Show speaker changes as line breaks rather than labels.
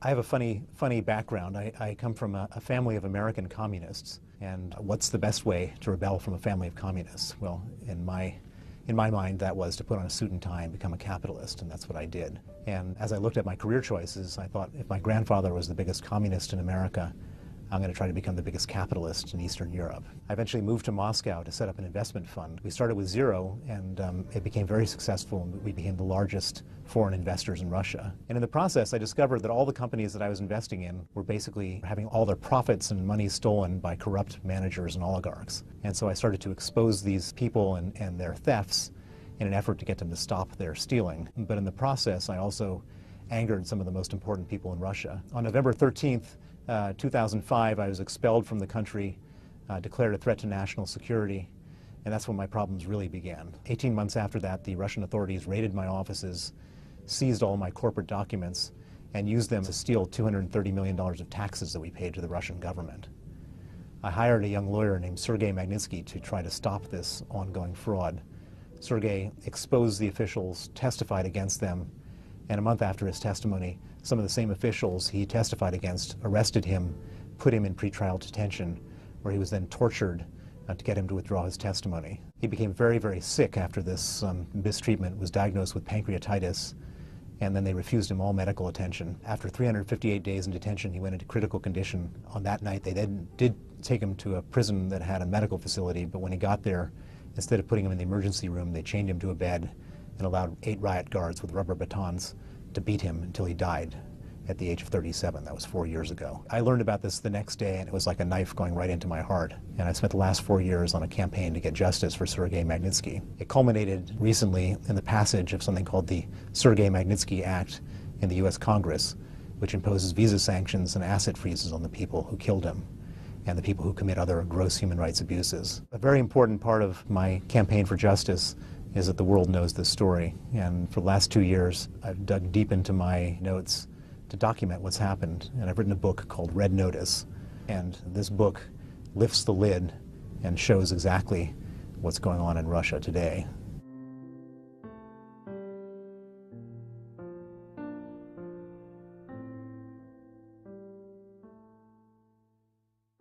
I have a funny background. I come from a family of American communists. And what's the best way to rebel from a family of communists? Well, in my mind, that was to put on a suit and tie and become a capitalist, and that's what I did. And as I looked at my career choices, I thought, if my grandfather was the biggest communist in America, I'm going to try to become the biggest capitalist in Eastern Europe. I eventually moved to Moscow to set up an investment fund. We started with zero, and it became very successful, and we became the largest foreign investors in Russia. And in the process, I discovered that all the companies that I was investing in were basically having all their profits and money stolen by corrupt managers and oligarchs. And so I started to expose these people and their thefts in an effort to get them to stop their stealing. But in the process, I also angered some of the most important people in Russia. On November 13th, 2005, I was expelled from the country, declared a threat to national security, and that's when my problems really began. 18 months after that, the Russian authorities raided my offices, seized all my corporate documents, and used them to steal $230 million of taxes that we paid to the Russian government. I hired a young lawyer named Sergei Magnitsky to try to stop this ongoing fraud. Sergei exposed the officials, testified against them, and a month after his testimony, some of the same officials he testified against arrested him, put him in pretrial detention, where he was then tortured to get him to withdraw his testimony. He became very, very sick after this mistreatment, was diagnosed with pancreatitis, and then they refused him all medical attention. After 358 days in detention, he went into critical condition. On that night, they then did take him to a prison that had a medical facility, but when he got there, instead of putting him in the emergency room, they chained him to a bed and allowed 8 riot guards with rubber batons to beat him until he died at the age of 37. That was 4 years ago. I learned about this the next day, and it was like a knife going right into my heart. And I spent the last 4 years on a campaign to get justice for Sergei Magnitsky. It culminated recently in the passage of something called the Sergei Magnitsky Act in the US Congress, which imposes visa sanctions and asset freezes on the people who killed him and the people who commit other gross human rights abuses. A very important part of my campaign for justice is that the world knows this story. And for the last 2 years, I've dug deep into my notes to document what's happened. And I've written a book called Red Notice. And this book lifts the lid and shows exactly what's going on in Russia today.